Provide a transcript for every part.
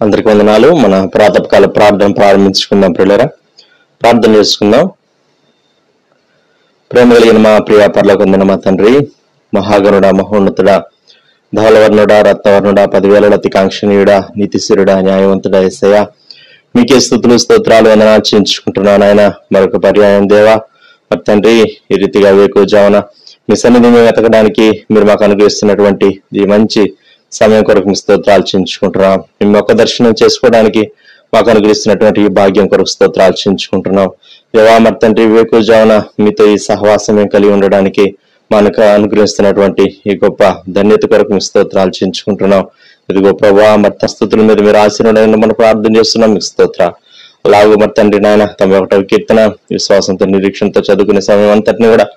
అందరికి వందనాలు. మన ప్రాతకాల ప్రార్థన ప్రారంభించుకుందాం. ప్రియులారా, ప్రార్థన చేసుకుందాం. ప్రేమ కలిగిన మా ప్రియ పరలోకమందున్న మా తండ్రి, మహాగణుడ, మహోన్నతుడా, ధవలవర్ణుడా, రత్నవర్ణుడా, 10,000 అతికాంక్షణీయుడా, నీతిశీరుడా, న్యాయవంతుడా యేసయ్యా, మీకే స్తుతులు స్తోత్రాలు వందనాలు చెల్లించుకుంటున్నాను. ఆయన మరొక పర్యాయం దేవా, మరి తండ్రి, ఈ రీతిగా వేకువజామున మీ సన్నిధిని వెతకడానికి మీరు మాకు అనుగ్రహిస్తున్నటువంటి ఈ మంచి సమయం కొరకు మీ స్తోత్రాలు చెల్లించుకుంటున్నాం. మేము ఒక దర్శనం చేసుకోవడానికి మాకు అనుగ్రహిస్తున్నటువంటి ఈ భాగ్యం కొరకు స్తోత్రాలు చెల్లించుకుంటున్నాం. దేవా, మరి తండ్రి, వేకువజామున మీతో ఈ సహవాసం కలిగి ఉండడానికి మనకు అనుగ్రహిస్తున్నటువంటి ఈ గొప్ప ధన్యత కొరకు మీ స్తోత్రాలు చెల్లించుకుంటున్నాం. ఇదిగో ప్రభా, మరి స్థుతుల మీద మీరు ఆశీర్వాదం మనం ప్రార్థన చేస్తున్నాం. మీకు స్తోత్ర. అలాగే మరి తండ్రి నాయన, తమ 1వ కీర్తన విశ్వాసంతో నిరీక్షణతో చదువుకునే సమయం అంతటిని కూడా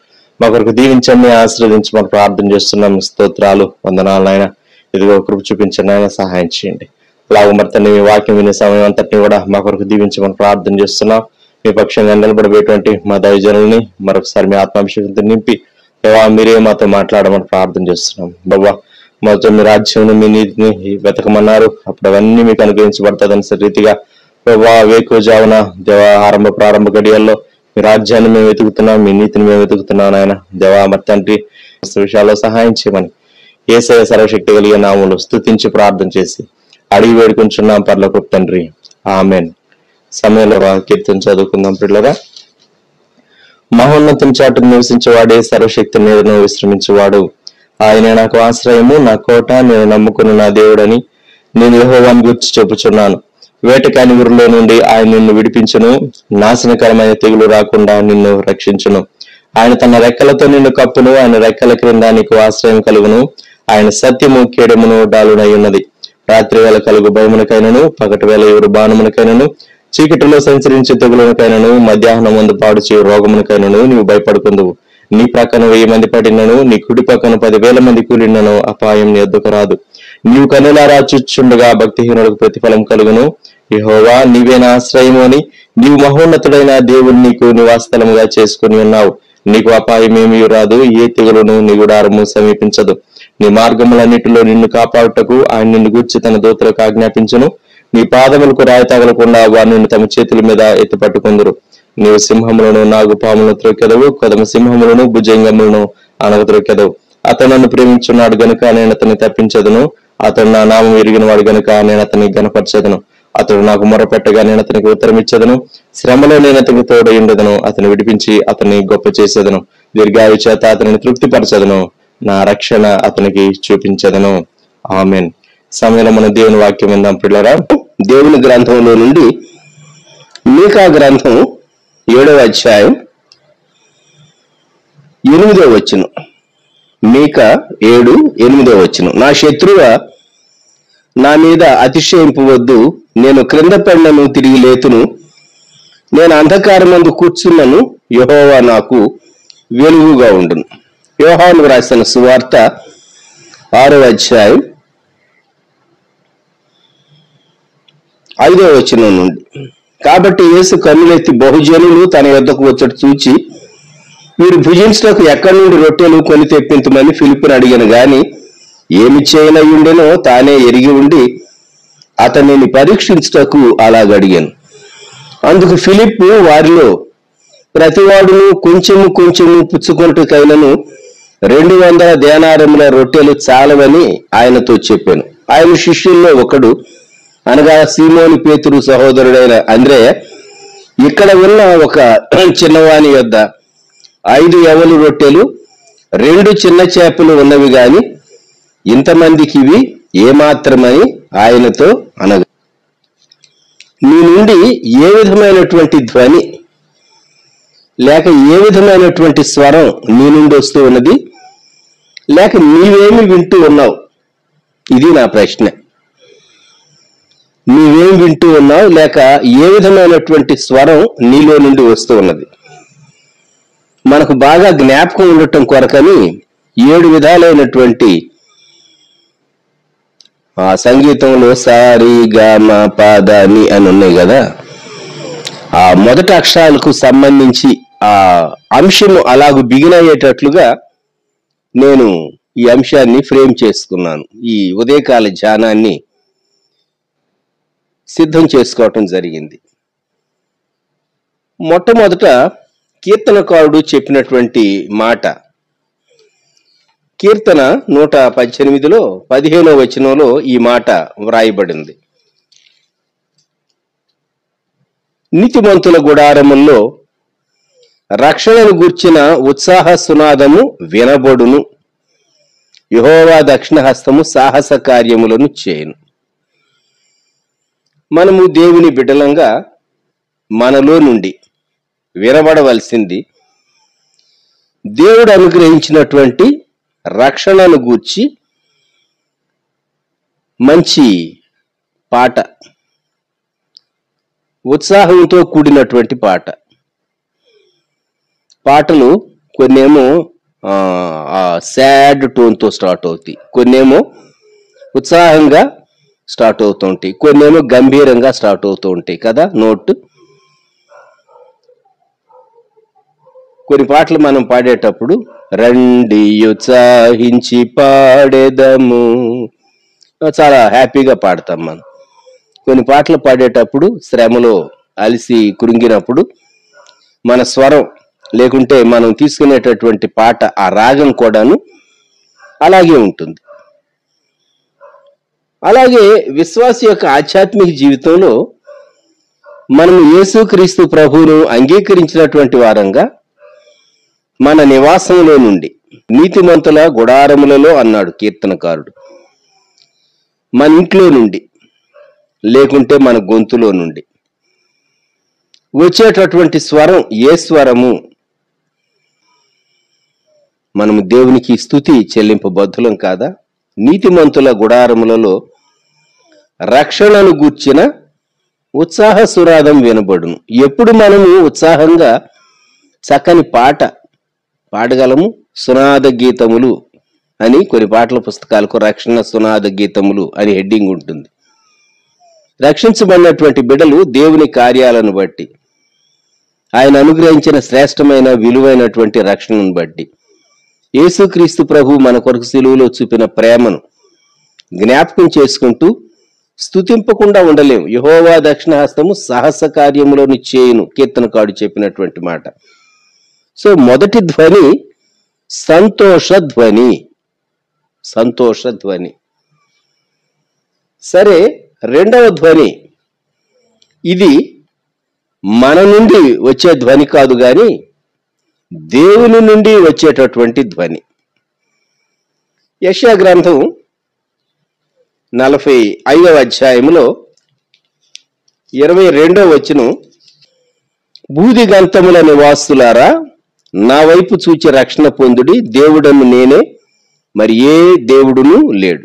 మా కొరకు దీవించండి, ఆశీర్వదించి మనం ప్రార్థన చేస్తున్నాం. మీ స్తోత్రాలు, వందనాలు నాయన. ఇదిగో కృప చూపించండి ఆయన, సహాయం చేయండి. అలాగే మరి తండ్రి, మీ వాక్యం వినే సమయం అంతటిని కూడా మా కొరకు దీవించి మనం ప్రార్థన చేస్తున్నాం. మీ పక్షంగా నిలబడబోయేటువంటి మా దైవజనుల్ని మరొకసారి మీ ఆత్మాభిషేకంతో నింపి దేవా, మీరే మాతో మాట్లాడమని ప్రార్థన చేస్తున్నాం. బాబా, మాతో మీ రాజ్యం, మీ నీతిని వెతకమన్నారు, అప్పుడు అవన్నీ మీకు అనుగ్రహించబడతాదని రీతిగా ప్రభా, వేకువజామున దేవా, ప్రారంభ గడియల్లో మీ రాజ్యాన్ని మేము వెతుకుతున్నాం, మీ నీతిని మేము వెతుకుతున్నాం ఆయన. దేవా, మరి తండ్రి, విషయాల్లో సహాయం చేయమని యేసయ్య సర్వశక్తి కలిగిన నామములో స్తుతించి ప్రార్థన చేసి అడిగి వేడుకుంటున్నాం పరలోకపు తండ్రి, ఆమెన్. సమయంలో కీర్తన చదువుకుందాం. పిల్లరా, మహోన్నతం చాటును నివసించేవాడే, సర్వశక్తి నీడను విశ్రమించేవాడు. ఆయన నాకు ఆశ్రయము, నా కోట, నేను నమ్ముకున్న నా దేవుడని నేను యెహోవాను గూర్చి చెప్పుచున్నాను. వేటకాని ఊరిలో నుండి ఆయన నిన్ను విడిపించును, నాశనకరమైన తెగులు రాకుండా నిన్ను రక్షించును. ఆయన తన రెక్కలతో నిన్ను కప్పును, ఆయన రెక్కల క్రింద నీకు ఆశ్రయం కలుగును. ఆయన సత్యము కేడమును డాలునై ఉన్నది. రాత్రి వేళ కలుగు భయమునకైనను, పగటి వేళ ఎవరు బాణమునకైనను, చీకటిలో సంచరించే తెగులకైనను, మధ్యాహ్నం ముందు పాడు చేయు రోగమునకైనను నీవు భయపడుకుందువు. నీ ప్రక్కన 1000 మంది పడినను, నీ కుడి పక్కన 10,000 మంది కూలినను అపాయం నీ ఎద్దుకు రాదు. నీవు కన్నులారా చూచుండగా భక్తిహీనులకు ప్రతిఫలం కలుగును. యెహోవా, నీవే నా ఆశ్రయము అని నీవు మహోన్నతుడైన దేవుని నీకు నివాసస్థలముగా చేసుకుని ఉన్నావు. నీకు అపాయం ఏమీ రాదు, ఏ తెగులును నీ గుడారము సమీపించదు. నీ మార్గములన్నిటిలో నిన్ను కాపాడుటకు ఆయన నిన్ను గూర్చి తన దూతలకు ఆజ్ఞాపించును. నీ పాదములకు రాయి తగలకుండా వారు నిన్ను తమ చేతుల మీద ఎత్తిపట్టుకుందరు. నీవు సింహములను, నాగుపాములను త్రొక్కెదవు, కొదమ సింహములను, భుజంగములను అనగత్రొక్కెదవు. అతను నన్ను ప్రేమించున్నాడు గనుక నేను అతన్ని తప్పించదును. అతడు నా నామం ఎరిగిన వాడు గనుక నేను అతన్ని గనపరచదును. అతడు నాకు మొరపెట్టగా నేను అతనికి ఉత్తరం ఇచ్చేదను. శ్రమలో నేను అతనికి తోడై ఉండదను. అతను విడిపించి అతన్ని గొప్ప చేసేదను. దీర్ఘాయు చేత అతనిని తృప్తిపరచదను. నా రక్షణ అతనికి చూపించదను. ఆమెన్. సమయంలో మన దేవుని వాక్యం విందాం. పిల్లరా, దేవుని గ్రంథంలో నుండి మీకా గ్రంథం 7వ అధ్యాయం 8వ వచనం. మీకా 7:8 వచనం. నా శత్రువ, నా మీద అతిశయింపవద్దు. నేను క్రింద పడినను తిరిగి లేతును. నేను అంధకారమందు కూర్చున్నను, యెహోవా నాకు వెలుగుగా ఉండును. యోహాను రాసిన సువార్త 6వ అధ్యాయం 5వ వచనం నుండి. కాబట్టి యేసు కన్నులెత్తి బహుజనులు తన యొద్దకు వచ్చట చూచి, వీరు భుజించుటకు ఎక్కడి నుండి రొట్టెలు కొని తెప్పించమని ఫిలిప్పుని అడిగాను గాని ఏమి చేయనయ్యుండెనో తానే ఎరిగి ఉండి అతనిని పరీక్షించుటకు అలాగడిగాను. అందుకు ఫిలిప్పు వారిలో ప్రతివాడును కొంచెము కొంచెము పుచ్చుకొనుటకైనను 200 దేనారముల రొట్టెలు చాలవని ఆయనతో చెప్పాను. ఆయన శిష్యుల్లో ఒకడు, అనగా సీమోను పేతురు సహోదరుడైన అంద్రెయ, ఇక్కడ ఉన్న ఒక చిన్నవాని యొద్ద 5 యవలు రొట్టెలు 2 చిన్న చేపలు ఉన్నవి గాని ఇంతమందికి ఇవి ఏమాత్రమని ఆయనతో అనగా, నీ నుండి ఏ విధమైనటువంటి ధ్వని లేక ఏ విధమైనటువంటి స్వరం నీ నుండి వస్తూ ఉన్నది, లేక నీవేమి వింటూ ఉన్నావు? ఇది నా ప్రశ్న. నీవేం వింటూ ఉన్నావు, లేక ఏ విధమైనటువంటి స్వరం నీలో నుండి వస్తూ ఉన్నది? మనకు బాగా జ్ఞాపకం ఉండటం కొరకని 7 విధాలైనటువంటి ఆ సంగీతంలో సారి గమ పద ని అని ఉన్నాయి కదా, ఆ మొదటి అక్షరాలకు సంబంధించి ఆ అంశము అలాగూ బిగినయ్యేటట్లుగా నేను ఈ అంశాన్ని ఫ్రేమ్ చేసుకున్నాను. ఈ ఉదయకాల ధ్యానాన్ని సిద్ధం చేసుకోవటం జరిగింది. మొట్టమొదట కీర్తనకారుడు చెప్పినటువంటి మాట కీర్తన 118లో 15వ వచనంలో ఈ మాట వ్రాయబడింది. నీతిమంతుల గుడారముల్లో రక్షణను గూర్చిన ఉత్సాహ సునాదము వినబడును. యెహోవా దక్షిణ హస్తము సాహస కార్యములను చేయును. మనము దేవుని బిడ్డలంగా మనలో నుండి వినబడవలసింది దేవుడు అనుగ్రహించినటువంటి రక్షణను గూర్చి మంచి పాట, ఉత్సాహంతో కూడినటువంటి పాటలు కొన్నేమో సాడ్ టోన్తో స్టార్ట్ అవుతాయి, కొన్నేమో ఉత్సాహంగా స్టార్ట్ అవుతూ ఉంటాయి, కొన్నేమో గంభీరంగా స్టార్ట్ అవుతూ ఉంటాయి కదా. నోట్ కొన్ని పాటలు మనం పాడేటప్పుడు రండి ఉత్సాహించి పాడేదము చాలా హ్యాపీగా పాడతాం మనం. కొన్ని పాటలు పాడేటప్పుడు శ్రమలో అలసి కృంగినప్పుడు మన స్వరం లేకుంటే మనం తీసుకునేటటువంటి పాట ఆ రాగం కూడాను అలాగే ఉంటుంది. అలాగే విశ్వాసి యొక్క ఆధ్యాత్మిక జీవితంలో మనం యేసుక్రీస్తు ప్రభువును అంగీకరించినటువంటి వారంగా మన నివాసంలో నుండి నీతిమంతుల గుడారములలో అన్నాడు కీర్తనకారుడు, మన ఇంట్లో నుండి లేకుంటే మన గొంతులో నుండి వచ్చేటటువంటి స్వరం ఏ స్వరము? మనము దేవునికి స్తుతి చెల్లింపబద్ధులం కాదా? నీతిమంతుల గుడారములలో రక్షణను గూర్చిన ఉత్సాహ సునాదం వినబడును. ఎప్పుడు మనము ఉత్సాహంగా చక్కని పాట పాడగలము? సునాద గీతములు అని కొన్ని పాటల పుస్తకాలకు రక్షణ సునాద గీతములు అని హెడ్డింగ్ ఉంటుంది. రక్షించబడినటువంటి బిడ్డలు దేవుని కార్యాలను బట్టి, ఆయన అనుగ్రహించిన శ్రేష్టమైన విలువైనటువంటి రక్షణను బట్టి, యేసుక్రీస్తు ప్రభు మన కొరకు సిలువలో చూపిన ప్రేమను జ్ఞాపకం చేసుకుంటూ స్తుతింపకుండా ఉండలేము. యెహోవా దక్షిణ హస్తము సాహస కార్యములను చేయును కీర్తనకారుడు చెప్పినటువంటి మాట. సో మొదటి ధ్వని సంతోష ధ్వని, సంతోష ధ్వని. సరే, రెండవ ధ్వని ఇది మన నుండి వచ్చే ధ్వని కాదు గాని దేవుని నుండి వచ్చేటటువంటి ధ్వని. యెషయా గ్రంథం 45వ అధ్యాయంలో 22వ వచనం, భూదిగంతముల నివాసులారా నా వైపు చూచి రక్షణ పొందుడి, దేవుడను నేనే, మరి ఏ దేవుడును లేడు.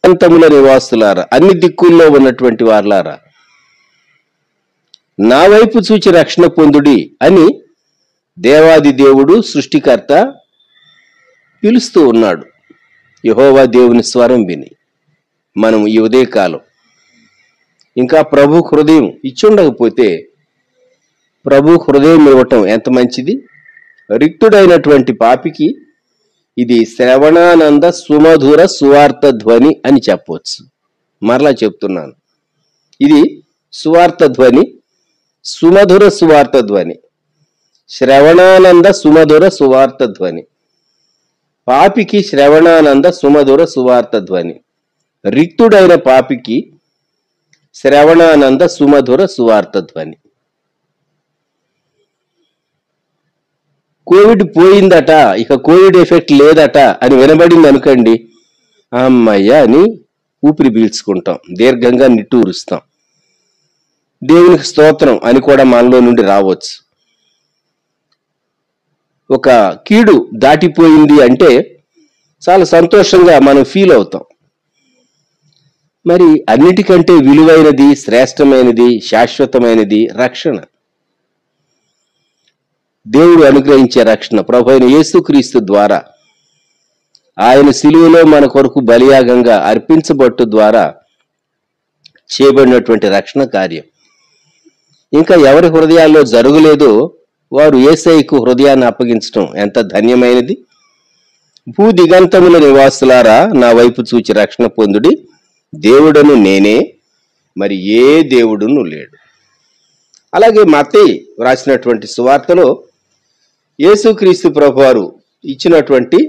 గంతముల నివాసులారా, అన్ని దిక్కుల్లో ఉన్నటువంటి వారులారా నా వైపు చూచి రక్షణ పొందుడి అని దేవాది దేవుడు సృష్టికర్త పిలుస్తూ ఉన్నాడు. యెహోవా దేవుని స్వరం విని మనం ఈ ఉదయకాలం ఇంకా ప్రభు హృదయం ఇచ్చుండకపోతే ప్రభు హృదయం ఇవ్వటం ఎంత మంచిది. రిక్తుడైనటువంటి పాపికి ఇది శ్రవణానంద సుమధుర సువార్త ధ్వని అని చెప్పవచ్చు. మరలా చెప్తున్నాను, ఇది సువార్త ధ్వని, సుమధుర సువార్త ధ్వని, శ్రవణానంద సుమధుర సువార్త ధ్వని. పాపికి శ్రవణానంద సుమధుర సువార్త ధ్వని, రిక్తుడైన పాపికి శ్రవణానంద సుమధుర సువార్త ధ్వని. కోవిడ్ పోయిందట, ఇక కోవిడ్ ఎఫెక్ట్ లేదట అని వినబడింది అనుకోండి, అమ్మయ్య అని ఊపిరి పీల్చుకుంటాం, దీర్ఘంగా నిట్టూరుస్తాం. దేవునికి స్తోత్రం అని కూడా మనలో నుండి రావచ్చు. ఒక కీడు దాటిపోయింది అంటే చాలా సంతోషంగా మనం ఫీల్ అవుతాం. మరి అన్నిటికంటే విలువైనది, శ్రేష్టమైనది, శాశ్వతమైనది రక్షణ. దేవుడు అనుగ్రహించే రక్షణ ప్రభువైన యేసుక్రీస్తు ద్వారా, ఆయన సిలువలో మన కొరకు బలియాగంగా అర్పించబట్టు ద్వారా చేయబడినటువంటి రక్షణ కార్యం ఇంకా ఎవరి హృదయాల్లో జరగలేదో వారు యేసయ్యకు హృదయాన్ని అప్పగించడం ఎంత ధన్యమైనది. భూ దిగంతముల నివాసులారా నా వైపు చూచి రక్షణ పొందుడి, దేవుడను నేనే, మరి ఏ దేవుడును లేడు. అలాగే మత్తయి వ్రాసినటువంటి సువార్తలో యేసుక్రీస్తు ప్రభువారు ఇచ్చినటువంటి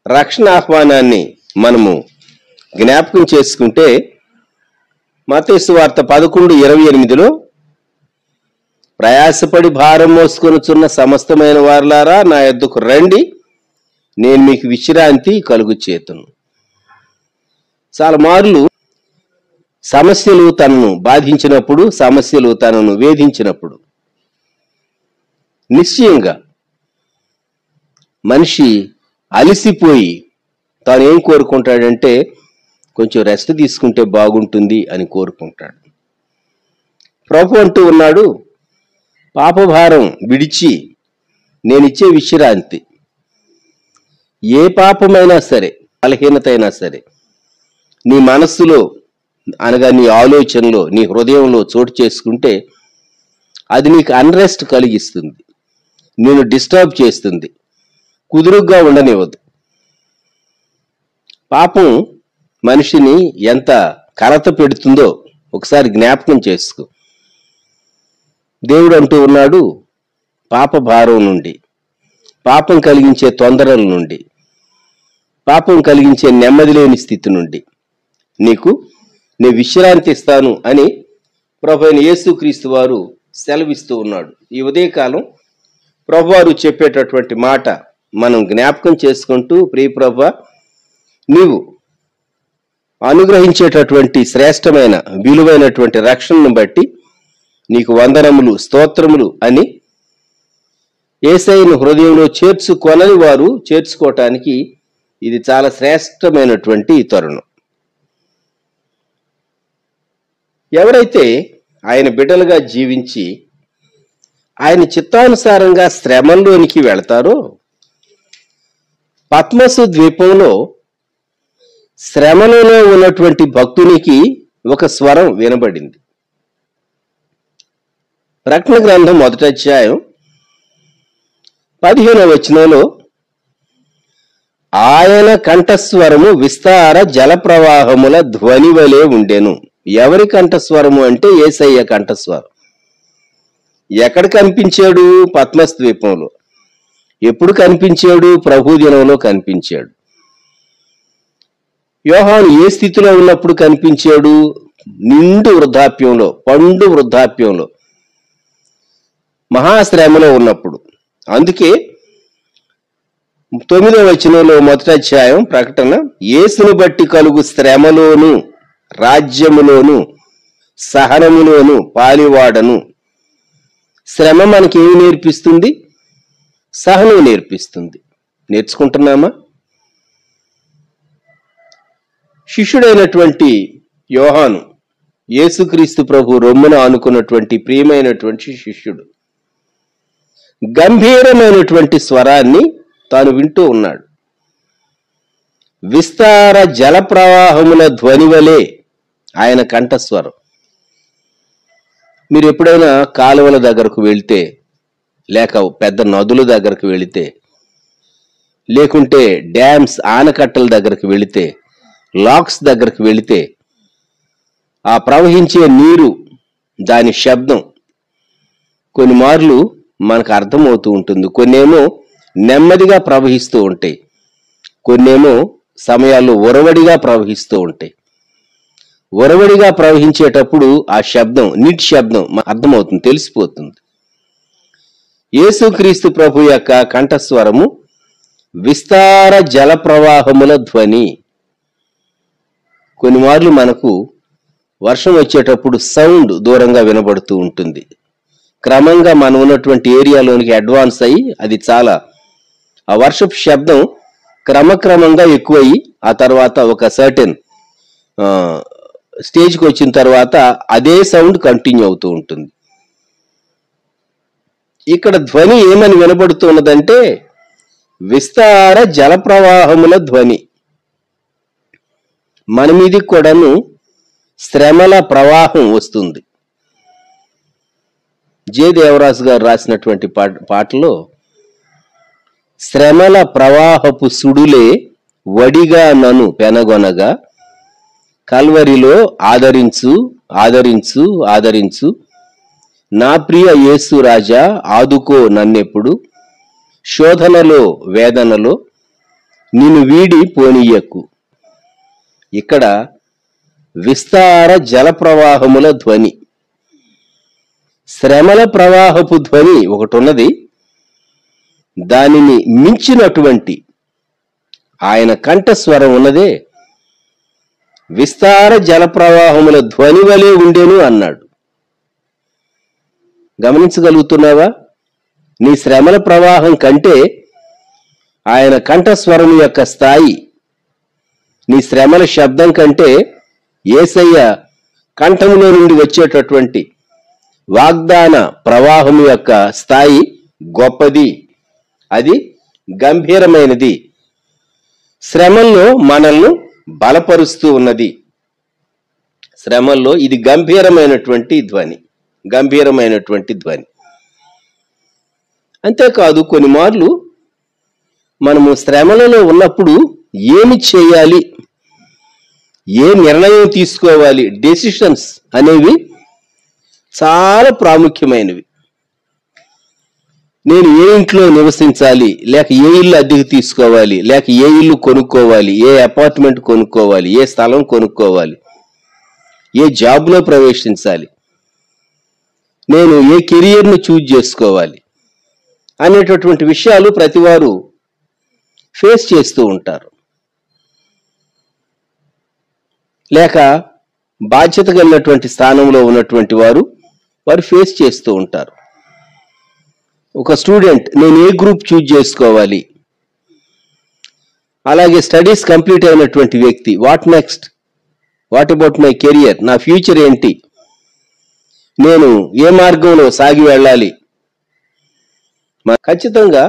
రక్షణ ఆహ్వానాన్ని మనము జ్ఞాపకం చేసుకుంటే మత్తయి సువార్త 11:28లో ప్రయాసపడి భారం మోసుకొనుచున్న సమస్తమైన వారులారా నా యొద్దకు రండి, నేను మీకు విశ్రాంతి కలుగు చేతును. చాలా మార్లు సమస్యలు తనను బాధించినప్పుడు, సమస్యలు తనను వేధించినప్పుడు నిశ్చయంగా మనిషి అలసిపోయి తాను ఏం కోరుకుంటాడంటే కొంచెం రెస్ట్ తీసుకుంటే బాగుంటుంది అని కోరుకుంటాడు. ప్రభు అంటూ ఉన్నాడు, పాపభారం విడిచి నేనిచ్చే విశ్రాంతి. ఏ పాపమైనా సరే, బలహీనత అయినా సరే, నీ మనస్సులో అనగా నీ ఆలోచనలో, నీ హృదయంలో చోటు చేసుకుంటే అది నీకు అన్రెస్ట్ కలిగిస్తుంది, నేను డిస్టర్బ్ చేస్తుంది, కుదురుగ్గా ఉండనివ్వదు. పాపం మనిషిని ఎంత కలత పెడుతుందో ఒకసారి జ్ఞాపకం చేసుకో. దేవుడు అంటూ ఉన్నాడు, పాప భారం నుండి, పాపం కలిగించే తొందరల నుండి, పాపం కలిగించే నెమ్మది లేని స్థితి నుండి నీకు నేను విశ్రాంతి ఇస్తాను అని ప్రభువైన యేసుక్రీస్తు వారు సెలవిస్తూ ఉన్నాడు. ఈ ఉదయకాలం ప్రభువారు చెప్పేటటువంటి మాట మనం జ్ఞాపకం చేసుకుంటూ, ప్రియ ప్రభువా, నీవు అనుగ్రహించేటటువంటి శ్రేష్టమైన విలువైనటువంటి రక్షణను బట్టి నీకు వందనములు, స్తోత్రములు అని యేసయ్యను హృదయంలో చేర్చుకొనని వారు చేర్చుకోవటానికి ఇది చాలా శ్రేష్టమైనటువంటి తరుణం. ఎవరైతే ఆయన బిడ్డలుగా జీవించి ఆయన చిత్తానుసారంగా శ్రమల్లోనికి వెళతారో, పద్మసు ద్వీపంలో శ్రమలలో ఉన్నటువంటి భక్తునికి ఒక స్వరం వినబడింది. ప్రకటన గ్రంథం 1వ అధ్యాయం 15వ వచనంలో ఆయన కంఠస్వరము విస్తార జల ప్రవాహముల ధ్వని వలె ఉండెను. ఎవరి కంఠస్వరము అంటే యేసయ్య కంఠస్వరం. ఎక్కడ కనిపించాడు? పద్మస్ ద్వీపంలో. ఎప్పుడు కనిపించాడు? ప్రభు దినంలో కనిపించాడు. యోహాను ఏ స్థితిలో ఉన్నప్పుడు కనిపించాడు? నిండు వృద్ధాప్యంలో, పండు వృద్ధాప్యంలో, మహాశ్రమలో ఉన్నప్పుడు. అందుకే 9వ వచనంలో 1వ అధ్యాయం ప్రకటన, యేసును బట్టి కలుగు శ్రమలోను రాజ్యములోను సహనములోను పాలివాడను. శ్రమ మనకి ఏమి నేర్పిస్తుంది? సహనం నేర్పిస్తుంది. నేర్చుకుంటున్నామా? శిష్యుడైనటువంటి యోహాను యేసుక్రీస్తు ప్రభు రొమ్మున ఆనుకున్నటువంటి ప్రియమైనటువంటి శిష్యుడు. గంభీరమైనటువంటి స్వరాన్ని తాను వింటూ ఉన్నాడు. విస్తార జల ప్రవాహముల ధ్వని వలె ఆయన కంఠస్వరం. మీరు ఎప్పుడైనా కాలువల దగ్గరకు వెళితే, లేక పెద్ద నదుల దగ్గరకు వెళితే, లేకుంటే డ్యామ్స్ ఆనకట్టల దగ్గరకు వెళితే, లాక్స్ దగ్గరకు వెళితే, ఆ ప్రవహించే నీరు, దాని శబ్దం కొన్ని మార్లు మనకు అర్థమవుతూ ఉంటుంది. కొన్నేమో నెమ్మదిగా ప్రవహిస్తూ ఉంటాయి, కొన్నేమో సమయాల్లో ఒరవడిగా ప్రవహిస్తూ ఉంటాయి. ఒరవడిగా ప్రవహించేటప్పుడు ఆ శబ్దం, నీటి శబ్దం అర్థమవుతుంది, తెలిసిపోతుంది. యేసుక్రీస్తు ప్రభు యొక్క కంఠస్వరము విస్తార జల ప్రవాహముల ధ్వని. కొన్ని మార్లు మనకు వర్షం వచ్చేటప్పుడు సౌండ్ దూరంగా వినబడుతూ ఉంటుంది. క్రమంగా మనం ఉన్నటువంటి ఏరియాలోనికి అడ్వాన్స్ అయ్యి అది చాలా, ఆ వర్షపు శబ్దం క్రమక్రమంగా ఎక్కువయ్యి ఆ తర్వాత ఒక సర్టెన్ స్టేజ్కి వచ్చిన తర్వాత అదే సౌండ్ కంటిన్యూ అవుతూ ఉంటుంది. ఇక్కడ ధ్వని ఏమని వినబడుతున్నదంటే విస్తార జల ప్రవాహముల ధ్వని. మన మీదికి కూడాను శ్రమల ప్రవాహం వస్తుంది. జే దేవరాజు గారు రాసినటువంటి పాటలో శ్రమల ప్రవాహపు సుడులే వడిగా నన్ను పెనగొనగా కల్వరిలో ఆదరించు ఆదరించు ఆదరించు, నా ప్రియ యేసు రాజా ఆదుకో నన్నెప్పుడు, శోధనలో వేదనలో నిన్ను వీడి పోనీయకు. ఇక్కడ విస్తార జల ప్రవాహముల ధ్వని, శ్రమల ప్రవాహపు ధ్వని ఒకటి ఉన్నది. దానిని మించినటువంటి ఆయన కంఠస్వరం ఉన్నదే విస్తార జల ప్రవాహముల ధ్వని వలె ఉండేను అన్నాడు. గమనించగలుగుతున్నావా? నీ శ్రమల ప్రవాహం కంటే ఆయన కంఠస్వరం యొక్క స్థాయి, నీ శ్రమల శబ్దం కంటే యేసయ్య కంఠములో నుండి వచ్చేటటువంటి వాగ్దాన ప్రవాహం యొక్క స్థాయి గొప్పది, అది గంభీరమైనది. శ్రమల్లో మనల్ని బలపరుస్తూ ఉన్నది. శ్రమల్లో ఇది గంభీరమైనటువంటి ధ్వని, గంభీరమైనటువంటి ధ్వని. అంతేకాదు, కొన్ని మార్లు మనము శ్రమలలో ఉన్నప్పుడు ఏమి చేయాలి, ఏ నిర్ణయం తీసుకోవాలి, డెసిషన్స్ అనేవి చాలా ప్రాముఖ్యమైనవి. నేను ఏ ఇంట్లో నివసించాలి, లేక ఏ ఇల్లు అద్దెకు తీసుకోవాలి, లేక ఏ ఇల్లు కొనుక్కోవాలి, ఏ అపార్ట్మెంట్ కొనుక్కోవాలి, ఏ స్థలం కొనుక్కోవాలి, ఏ జాబ్లో ప్రవేశించాలి, నేను ఏ కెరియర్ను చూజ్ చేసుకోవాలి అనేటటువంటి విషయాలు ప్రతివారు ఫేస్ చేస్తూ ఉంటారు. లేక బాధ్యత కలిగినటువంటి స్థానంలో ఉన్నటువంటి వారు ఫేస్ చేస్తూ ఉంటారు. ఒక స్టూడెంట్, నేను ఏ గ్రూప్ చూజ్ చేసుకోవాలి, అలాగే స్టడీస్ కంప్లీట్ అయినటువంటి వ్యక్తి, what next, what about my career, నా ఫ్యూచర్ ఏంటి, నేను ఏ మార్గంలో సాగి వెళ్ళాలి. ఖచ్చితంగా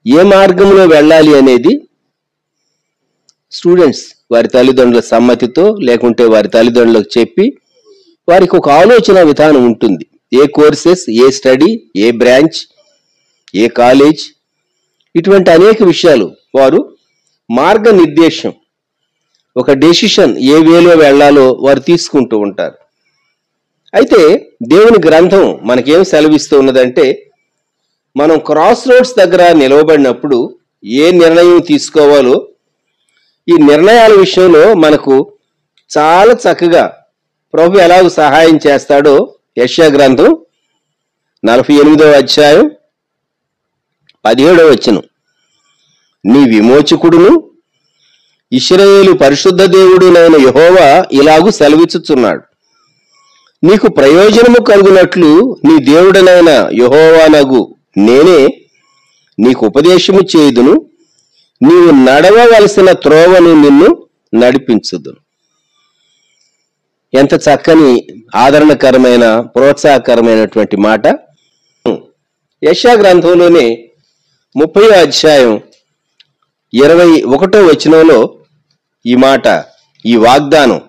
ఏ మార్గంలో వెళ్ళాలి అనేది స్టూడెంట్స్ వారి తల్లిదండ్రుల సమ్మతితో, లేకుంటే వారి తల్లిదండ్రులకు చెప్పి వారికి ఒక ఆలోచన విధానం ఉంటుంది. ఏ కోర్సెస్, ఏ స్టడీ, ఏ బ్రాంచ్, ఏ కాలేజ్, ఇటువంటి అనేక విషయాలు వారు మార్గనిర్దేశం, ఒక డెసిషన్ ఏ వేలో వెళ్ళాలో వారు తీసుకుంటూ ఉంటారు. అయితే దేవుని గ్రంథం మనకేం సెలవిస్తూ ఉన్నదంటే, మనం క్రాస్ రోడ్స్ దగ్గర నిలవబడినప్పుడు ఏ నిర్ణయం తీసుకోవాలో ఈ నిర్ణయాల విషయంలో మనకు చాలా చక్కగా ప్రభు ఎలాగో సహాయం చేస్తాడో యెషయా గ్రంథం 48వ అధ్యాయం 17వ వచనం, నీ విమోచకుడును ఇశ్రాయేలు పరిశుద్ధ దేవుడునైన యెహోవా ఇలాగు సెలవిచ్చుచున్నాడు, నీకు ప్రయోజనము కలుగునట్లు నీ దేవుడనైన యెహోవానగు నేనే నీకు ఉపదేశము చేయుదును, నీవు నడవవలసిన త్రోవను నిన్ను నడిపించుదును. ఎంత చక్కని ఆదరణకరమైన ప్రోత్సాహకరమైనటువంటి మాట. యెషయా గ్రంథంలోనే 30వ అధ్యాయం 21వ వచనంలో ఈ మాట, ఈ వాగ్దానం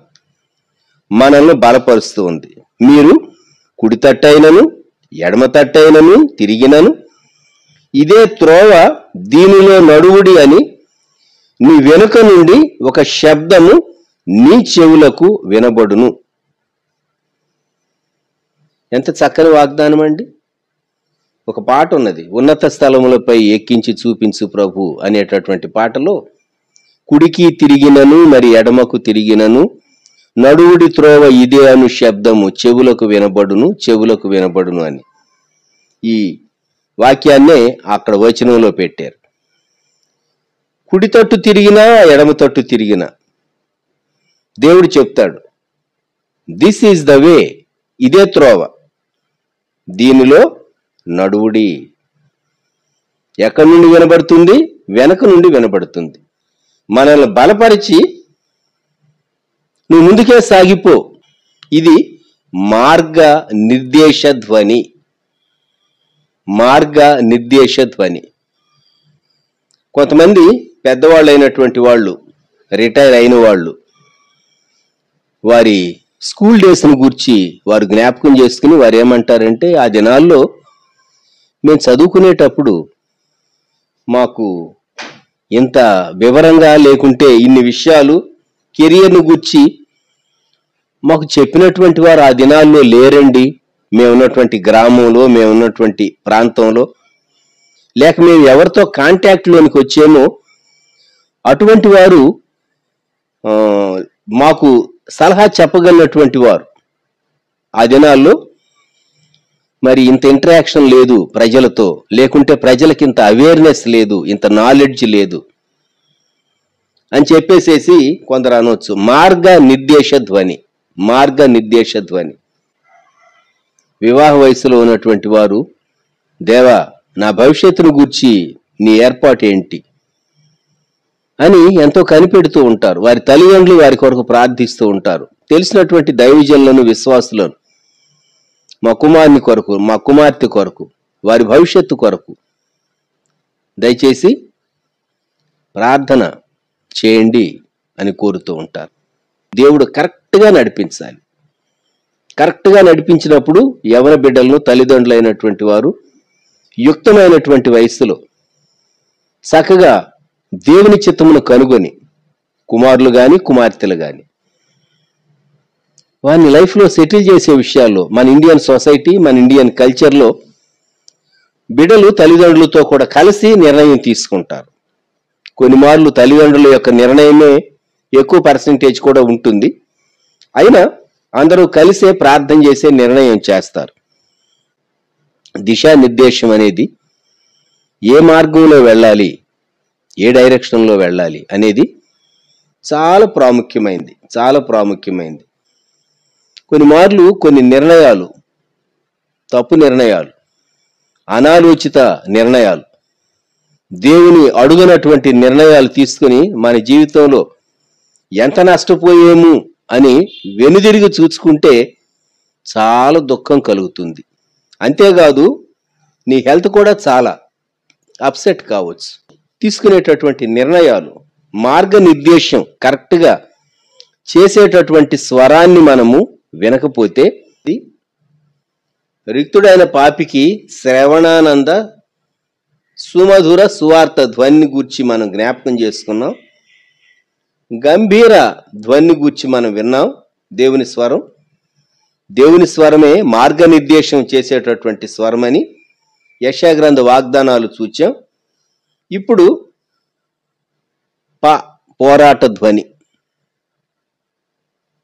మనల్ని బలపరుస్తూ ఉంది. మీరు కుడి తట్టైనను ఎడమ తట్టైనను తిరిగినను ఇదే త్రోవ, దీనిలో నడువుడి అని నీ వెనుక నుండి ఒక శబ్దము నీ చెవులకు వినబడును. ఎంత చక్కని వాగ్దానం అండి. ఒక పాట ఉన్నది, ఉన్నత స్థలములపై ఎక్కించి చూపించు ప్రభు అనేటటువంటి పాటలో కుడికి తిరిగినను మరి ఎడమకు తిరిగినను నడువుడి త్రోవ ఇదే అను శబ్దము చెవులకు వినబడును, చెవులకు వినబడును అని ఈ వాక్యాన్నే అక్కడ వచనంలో పెట్టారు. కుడి తట్టు తిరిగినా ఎడమ తట్టు తిరిగినా దేవుడు చెప్తాడు, దిస్ ఈజ్ ద వే, ఇదే త్రోవ, దీనిలో నడువుడి. ఎక్కడి నుండి వినబడుతుంది? వెనక నుండి వినబడుతుంది. మనల్ని బలపరిచి నువ్వు ముందుకే సాగిపో. ఇది మార్గ నిర్దేశ ధ్వని, మార్గ నిర్దేశ ధ్వని. కొంతమంది పెద్దవాళ్ళు అయినటువంటి వాళ్ళు, రిటైర్ అయిన వాళ్ళు, వారి స్కూల్ డేస్ను గూర్చి వారు జ్ఞాపకం చేసుకుని వారు ఏమంటారంటే, ఆ దినాల్లో మేము చదువుకునేటప్పుడు మాకు ఇంత వివరంగా లేకుంటే ఇన్ని విషయాలు కెరియర్ను గూర్చి మాకు చెప్పినటువంటి వారు ఆ దినాల్లో లేరండి, మేమున్నటువంటి గ్రామంలో, మేమున్నటువంటి ప్రాంతంలో, లేక మేము ఎవరితో కాంటాక్ట్లోనికి వచ్చామో అటువంటి వారు మాకు సలహా చెప్పగలిగినటువంటి వారు ఆ దినాల్లో మరి ఇంత ఇంటరాక్షన్ లేదు ప్రజలతో, లేకుంటే ప్రజలకి ఇంత అవేర్నెస్ లేదు, ఇంత నాలెడ్జ్ లేదు అని చెప్పేసేసి కొందరు అనవచ్చు. మార్గ నిర్దేశ ధ్వని. వివాహ వయసులో ఉన్నటువంటి వారు, దేవా నా భవిష్యత్తును గూర్చి నీ ఏర్పాటు ఏంటి అని ఎంతో కనిపెడుతూ ఉంటారు. వారి తల్లిదండ్రులు వారి కొరకు ప్రార్థిస్తూ ఉంటారు. తెలిసినటువంటి దైవజనులను, విశ్వాసులను, మా కుమారుని కొరకు, మా కుమార్తె కొరకు, వారి భవిష్యత్తు కొరకు దయచేసి ప్రార్థన చేయండి అని కోరుతూ ఉంటారు. దేవుడు కరెక్ట్గా నడిపించాలి. కరెక్ట్గా నడిపించినప్పుడు యవన బిడ్డలను తల్లిదండ్రులైనటువంటి వారు యుక్తమైనటువంటి వయస్సులో చక్కగా దేవుని చిత్తమును కనుగొని, కుమారులు కానీ కుమార్తెలు కానీ వారిని లైఫ్లో సెటిల్ చేసే విషయాల్లో మన ఇండియన్ సొసైటీ, మన ఇండియన్ కల్చర్లో బిడ్డలు తల్లిదండ్రులతో కూడా కలిసి నిర్ణయం తీసుకుంటారు. కొన్ని మార్లు తల్లిదండ్రుల యొక్క నిర్ణయమే ఎక్కువ పర్సెంటేజ్ కూడా ఉంటుంది. అయినా అందరూ కలిసే ప్రార్థన చేసే నిర్ణయం చేస్తారు. దిశానిర్దేశం అనేది ఏ మార్గంలో వెళ్ళాలి, ఏ డైరెక్షన్లో వెళ్ళాలి అనేది చాలా ప్రాముఖ్యమైంది. కొన్ని మార్లు కొన్ని నిర్ణయాలు, తప్పు నిర్ణయాలు, అనాలోచిత నిర్ణయాలు, దేవుని అడుగునటువంటి నిర్ణయాలు తీసుకుని మన జీవితంలో ఎంత నష్టపోయాము అని వెనుదిరిగి చూసుకుంటే చాలా దుఃఖం కలుగుతుంది. అంతేకాదు నీ హెల్త్ కూడా చాలా అప్సెట్ కావచ్చు. తీసుకునేటటువంటి నిర్ణయాలు, మార్గనిర్దేశం కరెక్ట్గా చేసేటటువంటి స్వరాన్ని మనము వినకపోతే రిక్తుడైన పాపికి శ్రవణానంద సుమధుర సువార్త ధ్వని గూర్చి మనం జ్ఞాపకం చేసుకున్నాం. గంభీర ధ్వని గూర్చి మనం విన్నాం. దేవుని స్వరమే మార్గనిర్దేశం చేసేటటువంటి స్వరమని యెషయా గ్రంథ వాగ్దానాలు చూచాం. ఇప్పుడు పోరాట ధ్వని,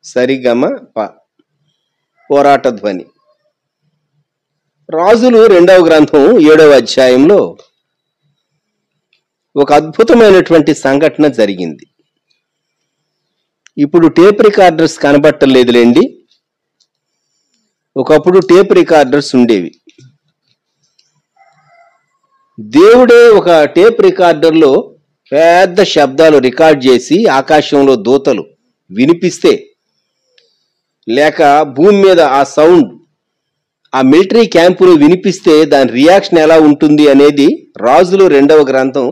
సరిగమ పోరాట ధ్వని. రాజులు 2వ గ్రంథం 7వ అధ్యాయంలో ఒక అద్భుతమైనటువంటి సంఘటన జరిగింది. ఇప్పుడు టేప్ రికార్డర్స్ కనబట్టలేదులేండి. ఒకప్పుడు టేప్ రికార్డర్స్ ఉండేవి. దేవుడే ఒక టేప్ రికార్డర్లో పెద్ద శబ్దాలు రికార్డ్ చేసి ఆకాశంలో దూతలు వినిపిస్తే, లేక భూమి మీద ఆ సౌండ్ ఆ మిలిటరీ క్యాంపులో వినిపిస్తే దాని రియాక్షన్ ఎలా ఉంటుంది అనేది రాజులు 2వ గ్రంథం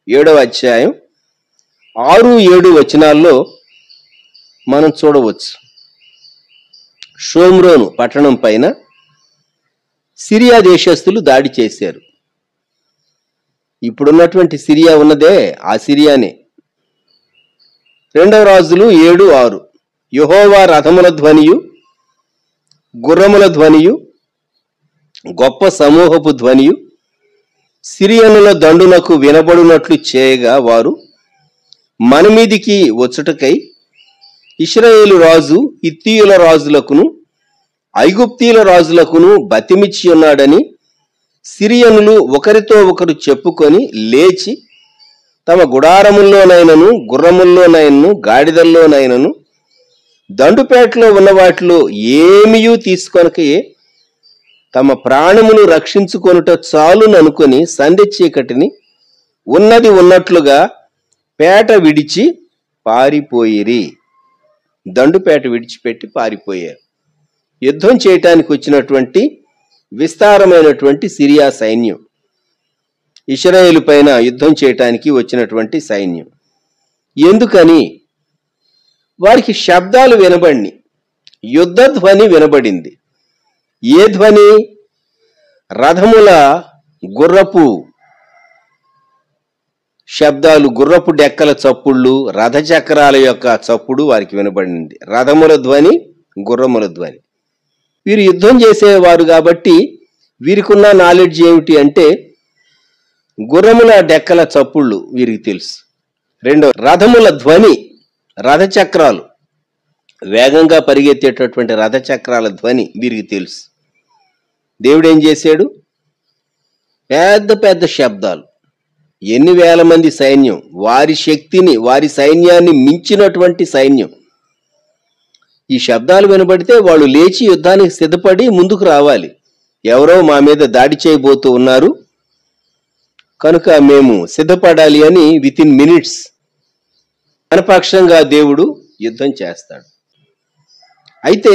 7వ అధ్యాయం 6-7 వచనాల్లో మనం చూడవచ్చు. షోమ్రోను పట్టణం పైన సిరియా దేశస్థులు దాడి చేశారు. ఇప్పుడున్నటువంటి సిరియా ఉన్నదే ఆ సిరియానే. 2వ రాజులు 7:6 యెహోవా రథముల ధ్వనియు, గుర్రముల ధ్వనియు, గొప్ప సమూహపు ధ్వనియు సిరియనుల దండునకు వినబడునట్లు చేయగా వారు మన మీదికి వచ్చుటకై ఇశ్రాయేలు రాజు హిత్తీయుల రాజులకును ఐగుప్తీయుల రాజులకును బతిమిచ్చి ఉన్నాడని సిరియనులు ఒకరితో ఒకరు చెప్పుకొని లేచి తమ గుడారముల్లోనైనను, గుర్రముల్లోనైనను, గాడిదల్లోనైనను, దండుపేటలో ఉన్న వాటిలో ఏమీయూ తీసుకొనకే తమ ప్రాణమును రక్షించుకొనుట చాలుననుకొని సంధ్య చీకటిని ఉన్నది ఉన్నట్లుగా పేట విడిచి పారిపోయిరి. దండుపేట విడిచిపెట్టి పారిపోయారు. యుద్ధం చేయటానికి వచ్చినటువంటి విస్తారమైనటువంటి సిరియా సైన్యం, ఇశ్రాయేలు పైన యుద్ధం చేయటానికి వచ్చినటువంటి సైన్యం. ఎందుకని? వారికి శబ్దాలు వినబడి, యుద్ధ ధ్వని వినబడింది. ఏ ధ్వని? రథముల గుర్రపు శబ్దాలు, గుర్రపు డెక్కల చప్పుళ్ళు, రథచక్రాల యొక్క చప్పుడు వారికి వినబడింది. రథముల ధ్వని, గుర్రముల ధ్వని. వీరు యుద్ధం చేసేవారు కాబట్టి వీరికున్న నాలెడ్జ్ ఏమిటి అంటే గుర్రముల డెక్కల చప్పుళ్ళు వీరికి తెలుసు. రెండో, రథముల ధ్వని, రథచక్రాలు, వేగంగా పరిగెత్తేటటువంటి రథచక్రాల ధ్వని వీరికి తెలుసు. దేవుడు ఏం చేశాడు? పెద్ద పెద్ద శబ్దాలు, ఎన్ని వేల మంది సైన్యం, వారి శక్తిని, వారి సైన్యాన్ని మించినటువంటి సైన్యం. ఈ శబ్దాలు వినబడితే వాళ్ళు లేచి యుద్ధానికి సిద్ధపడి ముందుకు రావాలి. ఎవరో మా మీద దాడి చేయబోతూ ఉన్నారు కనుక మేము సిద్ధపడాలి అని వితిన్ మినిట్స్ మనపక్షంగా దేవుడు యుద్ధం చేస్తాడు. అయితే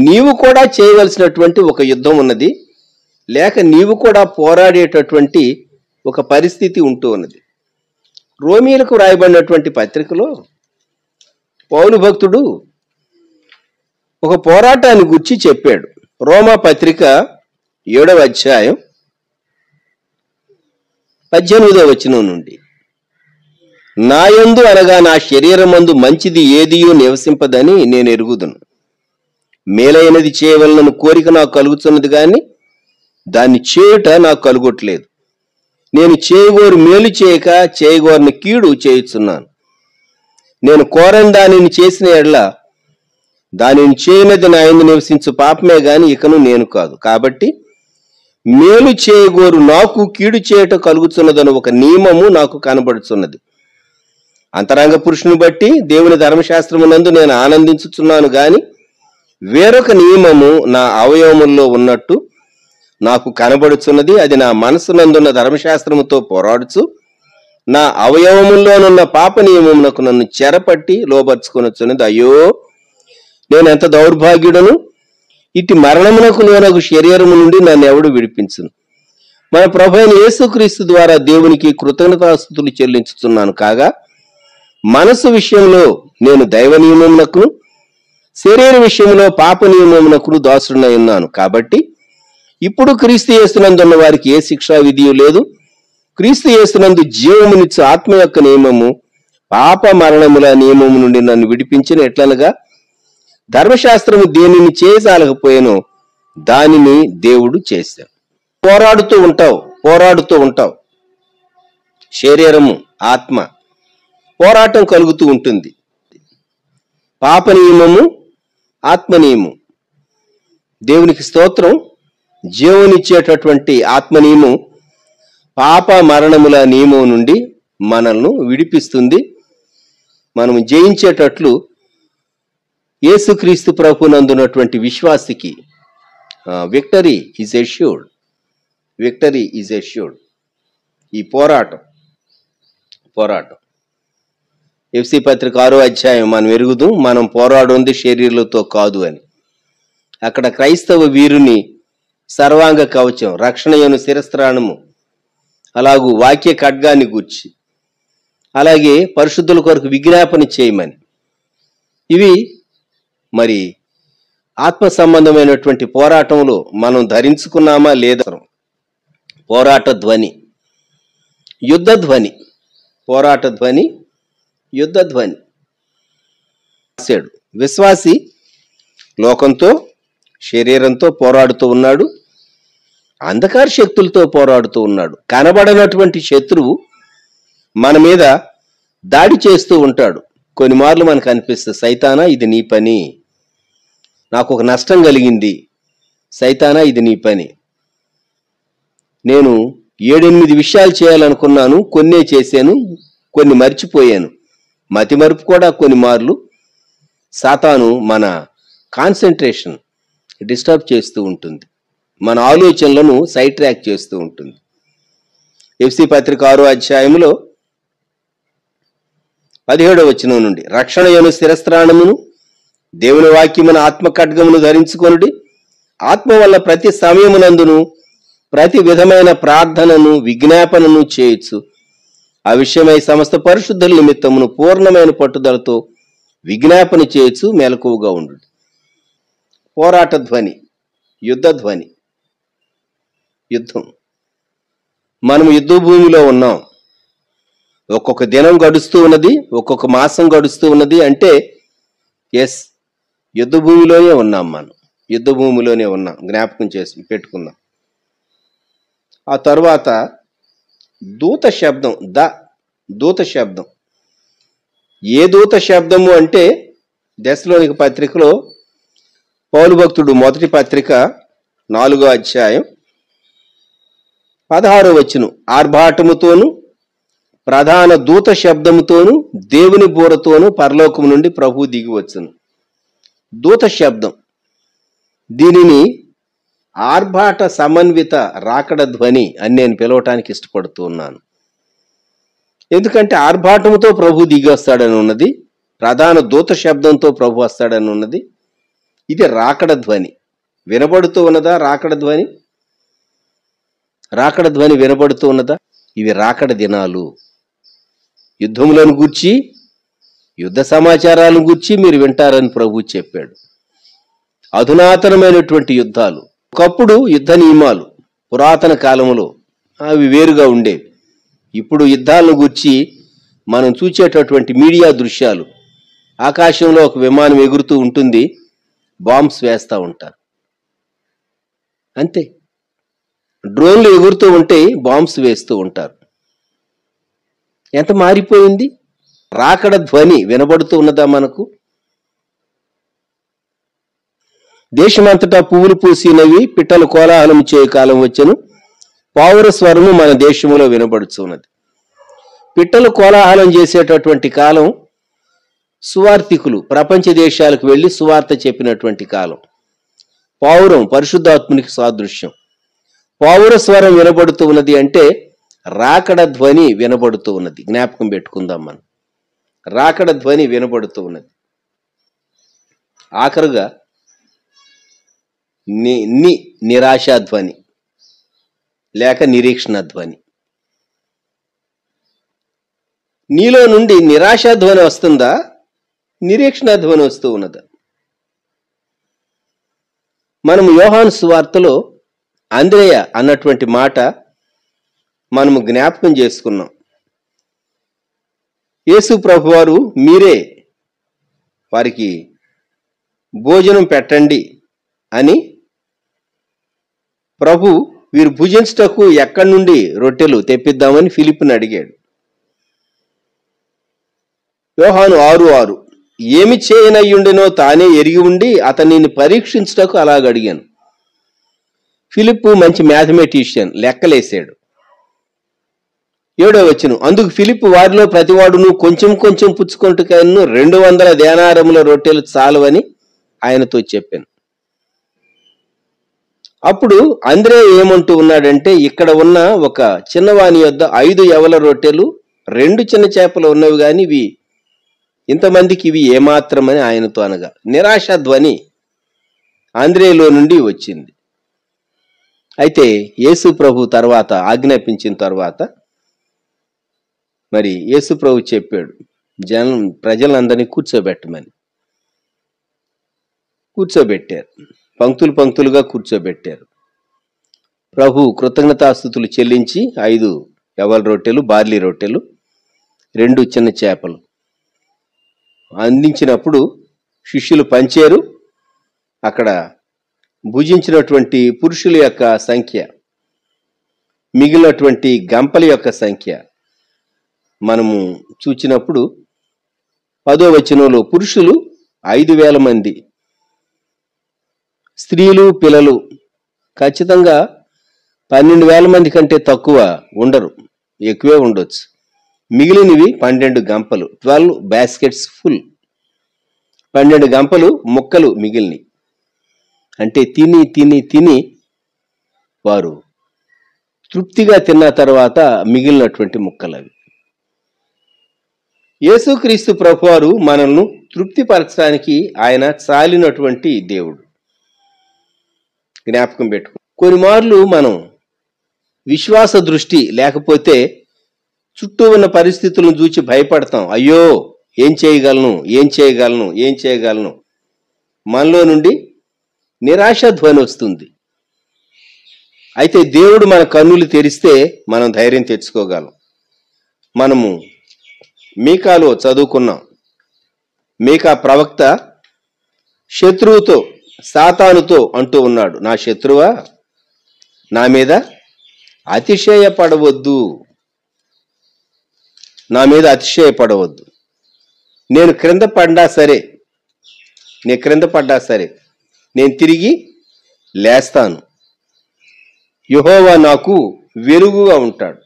నీవు కూడా చేయవలసినటువంటి ఒక యుద్ధం ఉన్నది, లేక నీవు కూడా పోరాడేటటువంటి ఒక పరిస్థితి ఉంటూ ఉన్నది. రోమీయులకు రాయబడినటువంటి పత్రికలో పౌలు భక్తుడు ఒక పోరాటాన్ని గురించి చెప్పాడు. రోమా పత్రిక 7వ అధ్యాయం 18వ వచనం నుండి, నాయందు అనగా నా శరీరమందు మంచిది ఏదియో నివసింపదని నేను ఎరుగుదును. మేలైనది చేయవలనను కోరిక నాకు కలుగుతున్నది కానీ దాన్ని చేయుట నాకు కలుగట్లేదు. నేను చేయగోరు మేలు చేయక చేయగోరిని కీడు చేయుచున్నాను. నేను కోరని దానిని చేసిన ఎడల దానిని చేయనది నా యందు నివసించు పాపమే గాని ఇకను నేను కాదు. కాబట్టి మేలు చేయగోరు నాకు కీడు చేయట కలుగుతున్నదని ఒక నియమము నాకు కనబడుచున్నది. అంతరంగ పురుషుని బట్టి దేవుని ధర్మశాస్త్రమునందు నేను ఆనందించుచున్నాను గాని వేరొక నియమము నా అవయవముల్లో ఉన్నట్టు నాకు కనబడుచున్నది. అది నా మనసునందున్న ధర్మశాస్త్రముతో పోరాడుచు నా అవయవముల్లోనున్న పాప నియమమునకు నన్ను చెరపట్టి లోబర్చుకొనొచ్చున్నది. అయ్యో, నేను ఎంత దౌర్భాగ్యుడను! ఇటు మరణమునకు లోనగు శరీరము నుండి నన్ను ఎవడు విడిపించును? మన ప్రభువైన యేసుక్రీస్తు ద్వారా దేవునికి కృతజ్ఞతాస్తుతులు చెల్లించుతున్నాను. కాగా మనసు విషయంలో నేను దైవ నియమమునకును శరీర విషయంలో పాప నియమమునకును దాసుడనై ఉన్నాను. కాబట్టి ఇప్పుడు క్రీస్తు యేసునందున్న వారికి ఏ శిక్షా విధియు లేదు. క్రీస్తు యేసునందు జీవమునిచ్చు ఆత్మ యొక్క నియమము పాప మరణముల నియమము నుండి నన్ను విడిపించిన ఎట్లనగా ధర్మశాస్త్రము దేనిని చేయసాలకపోయానో దానిని దేవుడు చేశాడు. పోరాడుతూ ఉంటావు. శరీరము, ఆత్మ పోరాటం కలుగుతూ ఉంటుంది. పాప నియమము, ఆత్మ నియమం. దేవునికి స్తోత్రం. జీవనిచ్చేటటువంటి ఆత్మ నియమం పాప మరణముల నియమం నుండి మనల్ని విడిపిస్తుంది. మనం జయించేటట్లు యేసుక్రీస్తు ప్రభునందున్నటువంటి విశ్వాసికి విక్టరీ ఈజ్ ఎష్యూర్డ్. ఈ పోరాటం ఎఫ్సి పత్రిక 6వ అధ్యాయం మనం ఎరుగుదాం. మనం పోరాడుంది శరీరులతో కాదు అని. అక్కడ క్రైస్తవ వీరుని సర్వాంగ కవచం, రక్షణయను శిరస్త్రాణము, అలాగూ వాక్య ఖడ్గాన్ని గూర్చి, అలాగే పరిశుద్ధుల కొరకు విజ్ఞాపన చేయమని, ఇవి మరి ఆత్మ సంబంధమైనటువంటి పోరాటంలో మనం ధరించుకున్నామా లేదా? పోరాట ధ్వని, యుద్ధ ధ్వని, పోరాట ధ్వని, యుద్ధ ధ్వని. విశ్వాసి లోకంతో, శరీరంతో పోరాడుతూ ఉన్నాడు, అంధకార శక్తులతో పోరాడుతూ ఉన్నాడు. కనబడనటువంటి శత్రువు మన మీద దాడి చేస్తూ ఉంటాడు. కొన్ని మార్లు మనకు అనిపిస్తుంది, సైతానా ఇది నీ పని, నాకు ఒక నష్టం కలిగింది, సైతానా ఇది నీ పని. నేను 7-8 విషయాలు చేయాలనుకున్నాను, కొన్నే చేశాను, కొన్ని మర్చిపోయాను. మతి మరుపు కూడా కొన్ని మార్లు సాతాను మన కాన్సన్ట్రేషన్ డిస్టర్బ్ చేస్తూ ఉంటుంది, మన ఆలోచనలను సైడ్ ట్రాక్ చేస్తూ ఉంటుంది. ఎఫ్సి పత్రిక 6వ అధ్యాయంలో 17వ వచనం నుండి, రక్షణయను శిరస్త్రాణమును దేవుని వాక్యమున ఆత్మ ఖడ్గమును ధరించుకొనుడి. ఆత్మ వల్ల ప్రతి సమయమునందును ప్రతి విధమైన ప్రార్థనను విజ్ఞాపనను చేయొచ్చు. ఆ విషయమై సమస్త పరిశుద్ధుల నిమిత్తమును పూర్ణమైన పట్టుదలతో విజ్ఞాపన చేయొచ్చు. మెలకువగా ఉండు. పోరాట ధ్వని, యుద్ధ ధ్వని, యుద్ధం. మనం యుద్ధ భూమిలో ఉన్నాం. ఒక్కొక్క దినం గడుస్తూ ఉన్నది, ఒక్కొక్క మాసం గడుస్తూ ఉన్నది. అంటే ఎస్, యుద్ధ భూమిలోనే ఉన్నాం. మనం యుద్ధ భూమిలోనే ఉన్నాం. జ్ఞాపకం చేసి పెట్టుకుందాం. ఆ తర్వాత దూత శబ్దం, దూత శబ్దం. ఏ దూత శబ్దము అంటే దెస్సలోనిక పత్రికలో పౌలు భక్తుడు మొదటి పత్రిక 4వ అధ్యాయం 16వ వచనం, ఆర్భాటముతోను ప్రధాన దూత శబ్దముతోను దేవుని బూరతోను పరలోకము నుండి ప్రభువు దిగి వచ్చును. దూత శబ్దం, దీనిని ఆర్భాట సమన్విత రాకడ ధ్వని అని నేను పిలవటానికి ఇష్టపడుతూ ఉన్నాను. ఎందుకంటే ఆర్భాటముతో ప్రభు దిగి వస్తాడని ఉన్నది, ప్రధాన దూత శబ్దంతో ప్రభు వస్తాడని ఉన్నది. ఇది రాకడ ధ్వని. వినబడుతూ ఉన్నదా రాకడ ధ్వని? రాకడ ధ్వని వినబడుతూ ఉన్నదా? ఇవి రాకడ దినాలు. యుద్ధములను గూర్చి, యుద్ధ సమాచారాలను గూర్చి మీరు వింటారని ప్రభు చెప్పాడు. అధునాతనమైనటువంటి యుద్ధాలు. ఒకప్పుడు యుద్ధ నియమాలు పురాతన కాలంలో అవి వేరుగా ఉండేవి. ఇప్పుడు యుద్ధాలను గూర్చి మనం చూసేటటువంటి మీడియా దృశ్యాలు, ఆకాశంలో ఒక విమానం ఎగురుతూ ఉంటుంది, బాంబ్స్ వేస్తూ ఉంటారు. అంతే. డ్రోన్లు ఎగురుతూ ఉంటే బాంబ్స్ వేస్తూ ఉంటారు. ఎంత మారిపోయింది! రాకడ ధ్వని వినబడుతూ ఉన్నదా మనకు? దేశమంతటా పువ్వులు పూసినవి, పిట్టలు కోలాహలం చేయ కాలం వచ్చెను, పావుర స్వరము మన దేశంలో వినబడుచున్నది. పిట్టలు కోలాహలం చేసేటటువంటి కాలం సువార్థికులు ప్రపంచ దేశాలకు వెళ్ళి సువార్త చెప్పినటువంటి కాలం. పావురం పరిశుద్ధాత్మునికి సాదృశ్యం. పావుర స్వరం వినబడుతూ ఉన్నది అంటే రాకడ ధ్వని వినబడుతూ ఉన్నది. జ్ఞాపకం పెట్టుకుందాం మనం. రాకడ ధ్వని వినబడుతూ ఉన్నది. ఆఖరుగా నిరాశా ధ్వని లేక నిరీక్షణ ధ్వని. నీలో నుండి నిరాశా ధ్వని వస్తుందా, నిరీక్షణ ధ్వని వస్తూ ఉన్నదా? మనము యోహాను సువార్తలో అంద్రేయ అన్నటువంటి మాట మనము జ్ఞాపకం చేసుకున్నాం. యేసు ప్రభువారు మీరే వారికి భోజనం పెట్టండి అని ప్రభు వీరు భుజించుటకు ఎక్కడి నుండి రొట్టెలు తెప్పిద్దామని ఫిలిప్పుని అడిగాడు. యోహాను 6:6, ఏమి చేయనయ్యుండెనో తానే ఎరిగి ఉండి అతనిని పరీక్షించుటకు అలాగ అడిగాను. ఫిలిప్పు మంచి మ్యాథమెటిషియన్, లెక్కలేసాడు. 7వ వచనం, అందుకు ఫిలిప్పు వారిలో ప్రతివాడును కొంచెం కొంచెం పుచ్చుకొంటుకను 200 దేనారముల రొట్టెలు చాలవని ఆయనతో చెప్పాను. అప్పుడు అంద్రే ఏమంటూ ఉన్నాడంటే, ఇక్కడ ఉన్న ఒక చిన్నవాని యొద్ద 5 యవల రొట్టెలు 2 చిన్న చేపలు ఉన్నవి గాని ఇవి ఇంతమందికి ఇవి ఏమాత్రమని ఆయనతో అనగా నిరాశ ధ్వని ఆంద్రేలో నుండి వచ్చింది. అయితే యేసు ప్రభు తర్వాత ఆజ్ఞాపించిన తర్వాత మరి యేసు ప్రభు చెప్పాడు, ప్రజలందరినీ కూర్చోబెట్టమని. కూర్చోబెట్టారు, పంక్తులు పంక్తులుగా కూర్చోబెట్టారు. ప్రభు కృతజ్ఞతాస్తుతులు చెల్లించి 5 యవల రొట్టెలు, బార్లీ రొట్టెలు, 2 చిన్న చేపలు అందించినప్పుడు శిష్యులు పంచారు. అక్కడ భుజించినటువంటి పురుషుల యొక్క సంఖ్య, మిగిలినటువంటి గంపల యొక్క సంఖ్య మనము చూచినప్పుడు 10వ వచనంలో పురుషులు 5,000 మంది, స్త్రీలు పిల్లలు ఖచ్చితంగా 12,000 మంది కంటే తక్కువ ఉండరు, ఎక్కువే ఉండొచ్చు. మిగిలినవి 12 గంపలు, 12 బాస్కెట్స్ ఫుల్, 12 గంపలు ముక్కలు మిగిలినవి. అంటే తిని తిని తిని వారు తృప్తిగా తిన్న తర్వాత మిగిలినటువంటి ముక్కలు అవి. యేసుక్రీస్తు ప్రభువారు మనల్ని తృప్తిపరచడానికి ఆయన చాలినటువంటి దేవుడు. జ్ఞాపకం పెట్టుకో. కొన్ని మార్లు మనం విశ్వాస దృష్టి లేకపోతే చుట్టూ ఉన్న పరిస్థితులను చూసి భయపడతాం. అయ్యో ఏం చేయగలను, ఏం చేయగలను, ఏం చేయగలను. మనలో నుండి నిరాశ ధ్వని వస్తుంది. అయితే దేవుడు మన కన్నులు తెరిస్తే మనం ధైర్యం తెచ్చుకోగలం. మనము మీకాలో చదువుకున్నాం. మీకా ప్రవక్త శత్రువుతో, సాతానుతో అంటూ ఉన్నాడు, నా శత్రువా, నా మీద అతిశయపడవద్దు, నా మీద అతిశయపడవద్దు. నేను క్రింద పడ్డా సరే, నేను తిరిగి లేస్తాను. యెహోవా నాకు వెలుగుగా ఉంటాడు.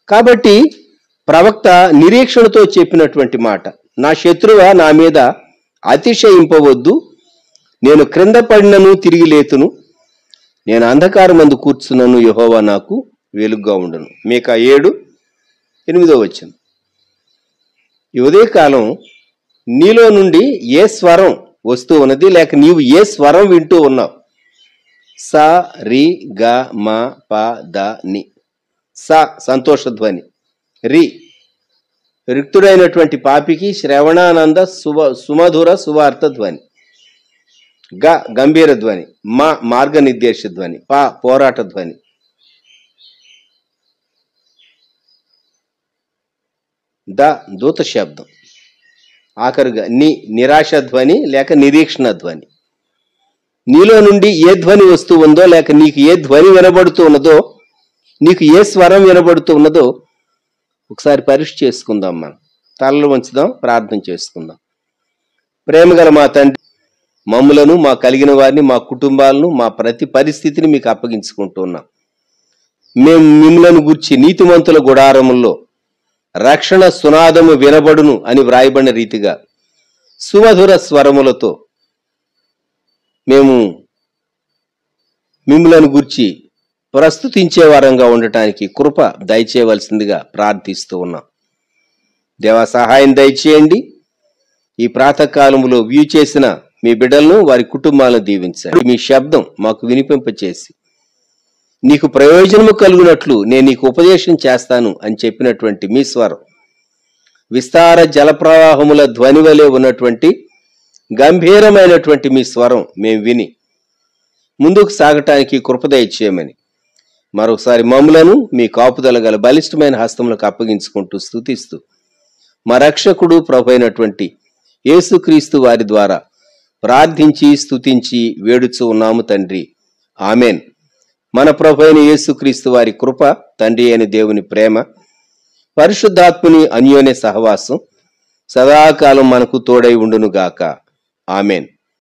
కాబట్టి ప్రవక్త నిరీక్షణతో చెప్పినటువంటి మాట, నా శత్రువా, నా మీద అతిశయింపవద్దు, నేను క్రింద పడినను తిరిగి లేతును, నేను అంధకారమందు కూర్చున్నాను, యెహోవా నాకు వెలుగుగా ఉండును. మీకా 7:8. ఈ ఉదయకాలం నీలో నుండి ఏ స్వరం వస్తూ ఉన్నది, లేక నీవు ఏ స్వరం వింటూ ఉన్నావు? స రి గ మ ప ద ని. స సంతోషధ్వని, రి రిక్తుడైనటువంటి పాపికి శ్రవణానంద సుమధుర సువార్త ధ్వని, గ గంభీర ధ్వని, మ మార్గనిర్దేశ ధ్వని, ప పోరాట ధ్వని, ద దూత శబ్దం, ఆఖరుగా ని నిరాశ ధ్వని లేక నిరీక్షణ ధ్వని. నీలో నుండి ఏ ధ్వని వస్తూ ఉందో, లేక నీకు ఏ ధ్వని వినబడుతూ ఉన్నదో, నీకు ఏ స్వరం వినబడుతూ ఉన్నదో ఒకసారి పరీక్ష చేసుకుందాం. మనం తలలు వంచుదాం, ప్రార్థన చేసుకుందాం. ప్రేమగల మా తండ్రి, మమ్ములను, మా కలిగిన వారిని, మా కుటుంబాలను, మా ప్రతి పరిస్థితిని మీకు అప్పగించుకుంటున్నాం. మేము మిమ్మలను గూర్చి నీతిమంతుల గుడారముల్లో రక్షణ సునాదము వినబడును అని వ్రాయబడిన రీతిగా సుమధుర స్వరములతో మేము మిమ్మలను గూర్చి ప్రస్తుతించే వారంగా ఉండటానికి కృప దయచేయవలసిందిగా ప్రార్థిస్తూ ఉన్నాం. దేవా, సహాయం దయచేయండి. ఈ ప్రాతకాలములో వ్యూ చేసిన మీ బిడ్డలను, వారి కుటుంబాలను దీవించండి. మీ శబ్దం మాకు వినిపింపచేసి నీకు ప్రయోజనము కలుగునట్లు నేను నీకు ఉపదేశం చేస్తాను అని చెప్పినటువంటి మీ స్వరం, విస్తార జలప్రవాహముల ధ్వని వలె ఉన్నటువంటి గంభీరమైనటువంటి మీ స్వరం మేము విని ముందుకు సాగటానికి కృప దయచేయమని మరొకసారి మమ్ములను మీ కాపుదల గల బలిష్టమైన హస్తములకు అప్పగించుకుంటూ స్తుతిస్తూ మా రక్షకుడు ప్రభు అయినటువంటి యేసుక్రీస్తు వారి ద్వారా ప్రార్థించి స్తుతించి వేడుచు ఉన్నాము తండ్రి. ఆమెన్. మన ప్రభు అయిన యేసుక్రీస్తు వారి కృప, తండ్రి అయిన దేవుని ప్రేమ, పరిశుద్ధాత్ముని అన్యోన్య సహవాసం సదాకాలం మనకు తోడై ఉండును గాక. ఆమెన్.